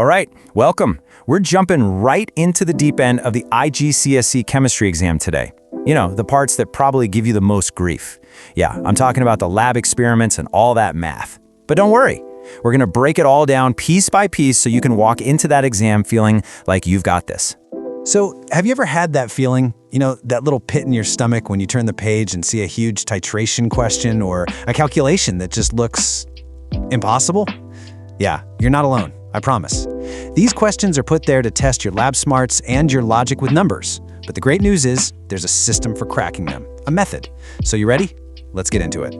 All right, welcome. We're jumping right into the deep end of the IGCSE chemistry exam today. You know, the parts that probably give you the most grief. Yeah, I'm talking about the lab experiments and all that math. But don't worry, we're gonna break it all down piece by piece so you can walk into that exam feeling like you've got this. So, have you ever had that feeling, that little pit in your stomach when you turn the page and see a huge titration question or a calculation that just looks impossible? Yeah, you're not alone, I promise. These questions are put there to test your lab smarts and your logic with numbers. But the great news is, there's a system for cracking them, a method. So you ready? Let's get into it.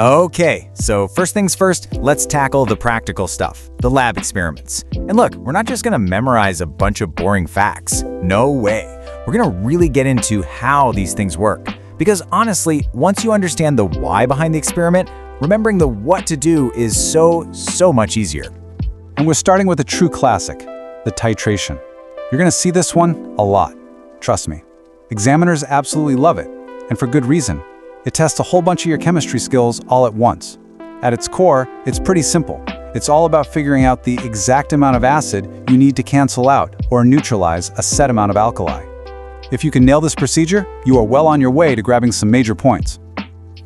Okay, so first things first, let's tackle the practical stuff, the lab experiments. And look, we're not just gonna memorize a bunch of boring facts. No way. We're gonna really get into how these things work. Because honestly, once you understand the why behind the experiment, remembering the what to do is so much easier. And we're starting with a true classic, the titration. You're gonna see this one a lot. Trust me. Examiners absolutely love it, and for good reason. It tests a whole bunch of your chemistry skills all at once. At its core, it's pretty simple. It's all about figuring out the exact amount of acid you need to cancel out or neutralize a set amount of alkali. If you can nail this procedure, you are well on your way to grabbing some major points.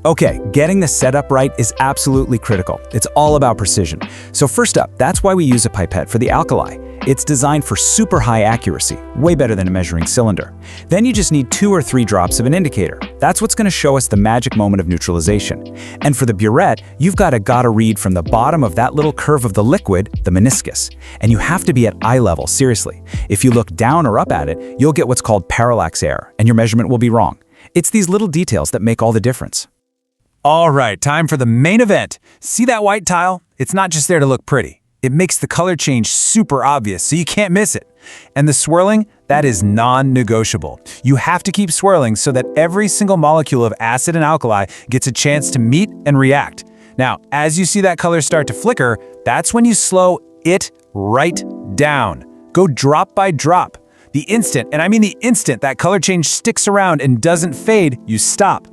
Okay, getting the setup right is absolutely critical. It's all about precision. So first up, that's why we use a pipette for the alkali. It's designed for super high accuracy, way better than a measuring cylinder. Then you just need 2 or 3 drops of an indicator. That's what's going to show us the magic moment of neutralization. And for the burette, you've got to read from the bottom of that little curve of the liquid, the meniscus. And you have to be at eye level, seriously. If you look down or up at it, you'll get what's called parallax error, and your measurement will be wrong. It's these little details that make all the difference. All right, time for the main event. See that white tile? It's not just there to look pretty. It makes the color change super obvious, so you can't miss it. And the swirling, that is non-negotiable. You have to keep swirling so that every single molecule of acid and alkali gets a chance to meet and react. Now, as you see that color start to flicker, that's when you slow it right down. Go drop by drop. The instant, and I mean the instant, that color change sticks around and doesn't fade, you stop.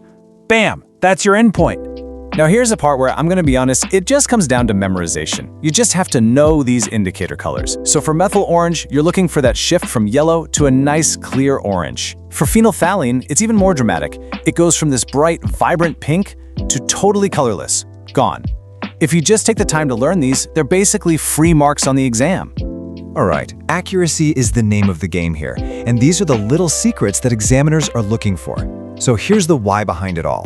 Bam! That's your endpoint. Now here's a part where I'm gonna be honest, it just comes down to memorization. You just have to know these indicator colors. So for methyl orange, you're looking for that shift from yellow to a nice clear orange. For phenolphthalein, it's even more dramatic. It goes from this bright, vibrant pink to totally colorless, gone. If you just take the time to learn these, they're basically free marks on the exam. All right, accuracy is the name of the game here, and these are the little secrets that examiners are looking for. So here's the why behind it all.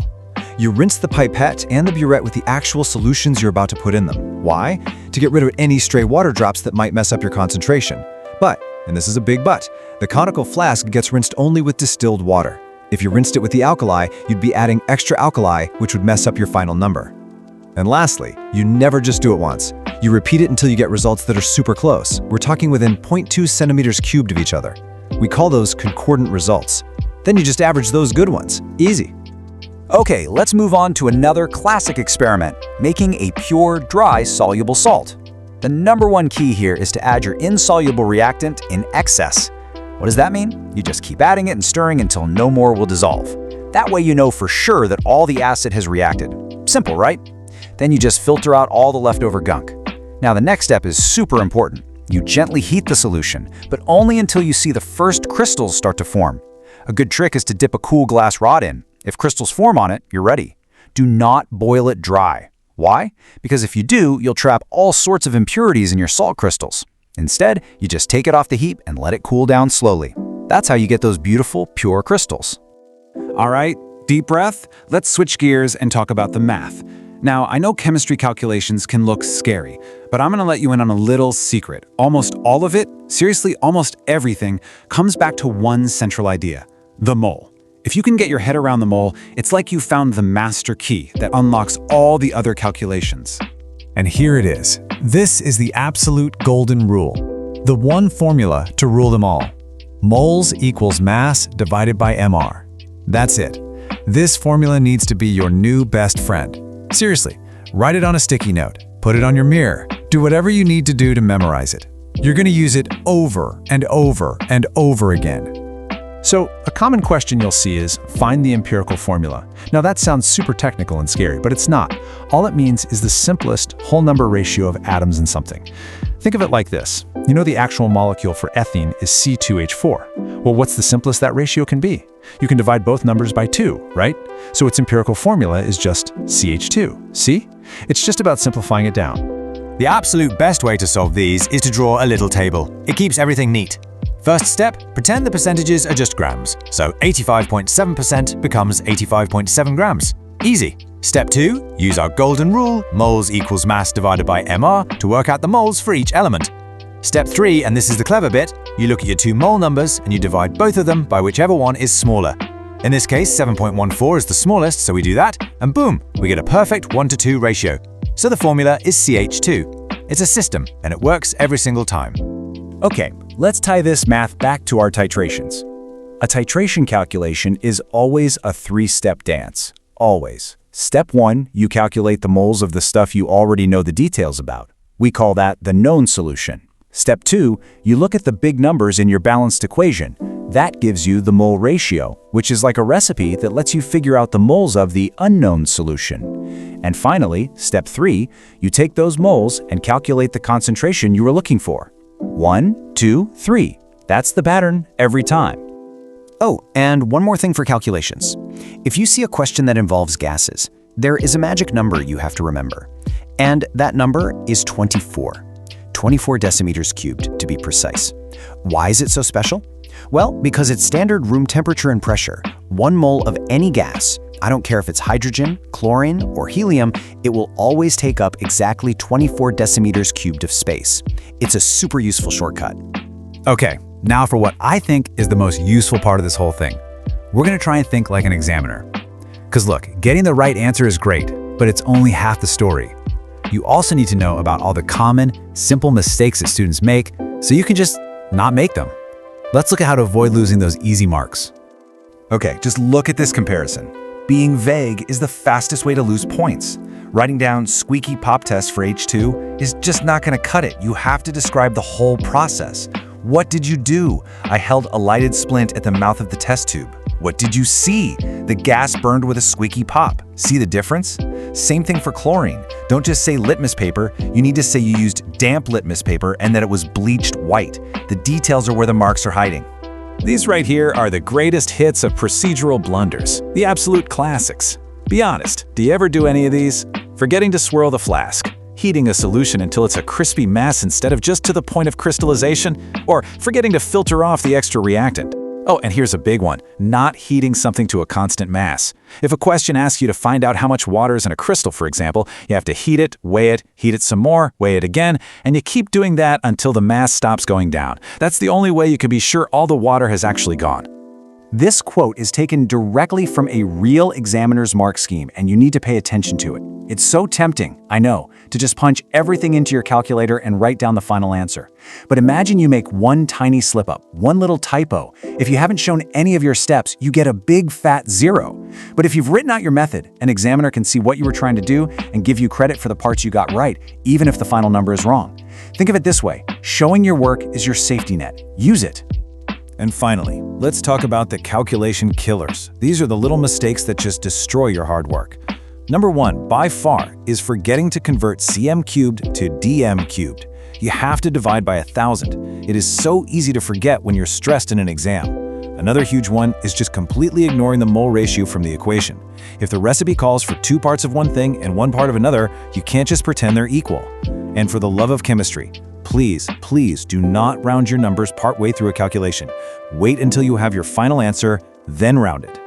You rinse the pipette and the burette with the actual solutions you're about to put in them. Why? To get rid of any stray water drops that might mess up your concentration. But, and this is a big but, the conical flask gets rinsed only with distilled water. If you rinsed it with the alkali, you'd be adding extra alkali, which would mess up your final number. And lastly, you never just do it once. You repeat it until you get results that are super close. We're talking within 0.2 centimeters cubed of each other. We call those concordant results. Then you just average those good ones. Easy. Okay, let's move on to another classic experiment, making a pure, dry, soluble salt. The number one key here is to add your insoluble reactant in excess. What does that mean? You just keep adding it and stirring until no more will dissolve. That way you know for sure that all the acid has reacted. Simple, right? Then you just filter out all the leftover gunk. Now the next step is super important. You gently heat the solution, but only until you see the first crystals start to form. A good trick is to dip a cool glass rod in. If crystals form on it, you're ready. Do not boil it dry. Why? Because if you do, you'll trap all sorts of impurities in your salt crystals. Instead, you just take it off the heap and let it cool down slowly. That's how you get those beautiful, pure crystals. All right, deep breath. Let's switch gears and talk about the math. Now, I know chemistry calculations can look scary, but I'm gonna let you in on a little secret. Almost all of it, seriously, almost everything, comes back to one central idea, the mole. If you can get your head around the mole, it's like you found the master key that unlocks all the other calculations. And here it is. This is the absolute golden rule. The one formula to rule them all. Moles equals mass divided by MR. That's it. This formula needs to be your new best friend. Seriously, write it on a sticky note, put it on your mirror, do whatever you need to do to memorize it. You're going to use it over and over and over again. So, a common question you'll see is, find the empirical formula. Now that sounds super technical and scary, but it's not. All it means is the simplest whole number ratio of atoms in something. Think of it like this. You know the actual molecule for ethene is C2H4. Well, what's the simplest that ratio can be? You can divide both numbers by 2, right? So its empirical formula is just CH2. See? It's just about simplifying it down. The absolute best way to solve these is to draw a little table. It keeps everything neat. First step, pretend the percentages are just grams. So 85.7% becomes 85.7 grams. Easy. Step 2, use our golden rule, moles equals mass divided by mR, to work out the moles for each element. Step 3, and this is the clever bit, you look at your two mole numbers and you divide both of them by whichever one is smaller. In this case, 7.14 is the smallest, so we do that, and boom, we get a perfect 1:2 ratio. So the formula is CH2. It's a system, and it works every single time. Okay, let's tie this math back to our titrations. A titration calculation is always a 3-step dance. Always. Step 1, you calculate the moles of the stuff you already know the details about. We call that the known solution. Step 2, you look at the big numbers in your balanced equation. That gives you the mole ratio, which is like a recipe that lets you figure out the moles of the unknown solution. And finally, step 3, you take those moles and calculate the concentration you were looking for. 1, 2, 3. That's the pattern every time. Oh, and one more thing for calculations. If you see a question that involves gases, there is a magic number you have to remember. And that number is 24. 24 decimeters cubed, to be precise. Why is it so special? Well, because at standard room temperature and pressure, 1 mole of any gas, I don't care if it's hydrogen, chlorine, or helium, it will always take up exactly 24 decimeters cubed of space. It's a super useful shortcut. Okay, now for what I think is the most useful part of this whole thing. We're going to try and think like an examiner. Because look, getting the right answer is great, but it's only half the story. You also need to know about all the common, simple mistakes that students make, so you can just not make them. Let's look at how to avoid losing those easy marks. Okay, just look at this comparison. Being vague is the fastest way to lose points. Writing down squeaky pop test for H2 is just not going to cut it. You have to describe the whole process. What did you do? I held a lighted splint at the mouth of the test tube. What did you see? The gas burned with a squeaky pop. See the difference? Same thing for chlorine. Don't just say litmus paper. You need to say you used damp litmus paper and that it was bleached white. The details are where the marks are hiding. These right here are the greatest hits of procedural blunders, the absolute classics. Be honest, do you ever do any of these? Forgetting to swirl the flask, heating a solution until it's a crispy mass instead of just to the point of crystallization, or forgetting to filter off the extra reactant. Oh, and here's a big one, not heating something to a constant mass. If a question asks you to find out how much water is in a crystal, for example, you have to heat it some more, weigh it again, and you keep doing that until the mass stops going down. That's the only way you can be sure all the water has actually gone. This quote is taken directly from a real examiner's mark scheme, and you need to pay attention to it. It's so tempting, I know, to just punch everything into your calculator and write down the final answer. But imagine you make one tiny slip-up, one little typo. If you haven't shown any of your steps, you get a big fat 0. But if you've written out your method, an examiner can see what you were trying to do and give you credit for the parts you got right, even if the final number is wrong. Think of it this way, showing your work is your safety net. Use it. And finally, let's talk about the calculation killers. These are the little mistakes that just destroy your hard work. Number 1, by far, is forgetting to convert cm cubed to dm cubed. You have to divide by 1,000. It is so easy to forget when you're stressed in an exam. Another huge one is just completely ignoring the mole ratio from the equation. If the recipe calls for 2 parts of one thing and 1 part of another, you can't just pretend they're equal. And for the love of chemistry, please do not round your numbers partway through a calculation. Wait until you have your final answer, then round it.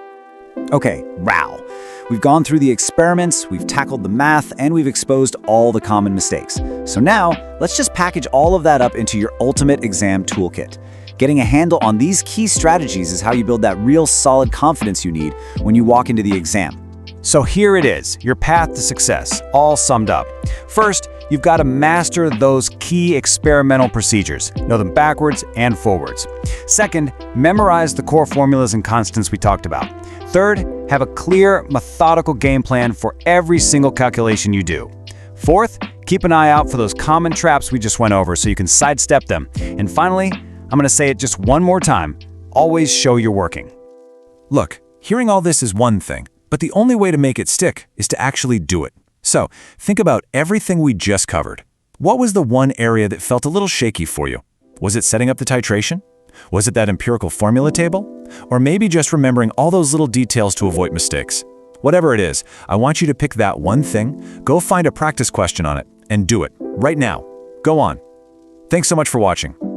Okay, wow. We've gone through the experiments, we've tackled the math, and we've exposed all the common mistakes. So now, let's just package all of that up into your ultimate exam toolkit. Getting a handle on these key strategies is how you build that real solid confidence you need when you walk into the exam. So here it is, your path to success, all summed up. First, you've got to master those key experimental procedures. Know them backwards and forwards. Second, memorize the core formulas and constants we talked about. Third, have a clear, methodical game plan for every single calculation you do. Fourth, keep an eye out for those common traps we just went over so you can sidestep them. And finally, I'm going to say it just one more time. always show you're working. Look, hearing all this is one thing, but the only way to make it stick is to actually do it. So, think about everything we just covered. What was the one area that felt a little shaky for you? Was it setting up the titration? Was it that empirical formula table? Or maybe just remembering all those little details to avoid mistakes? Whatever it is, I want you to pick that one thing, go find a practice question on it, and do it, right now. Go on. Thanks so much for watching.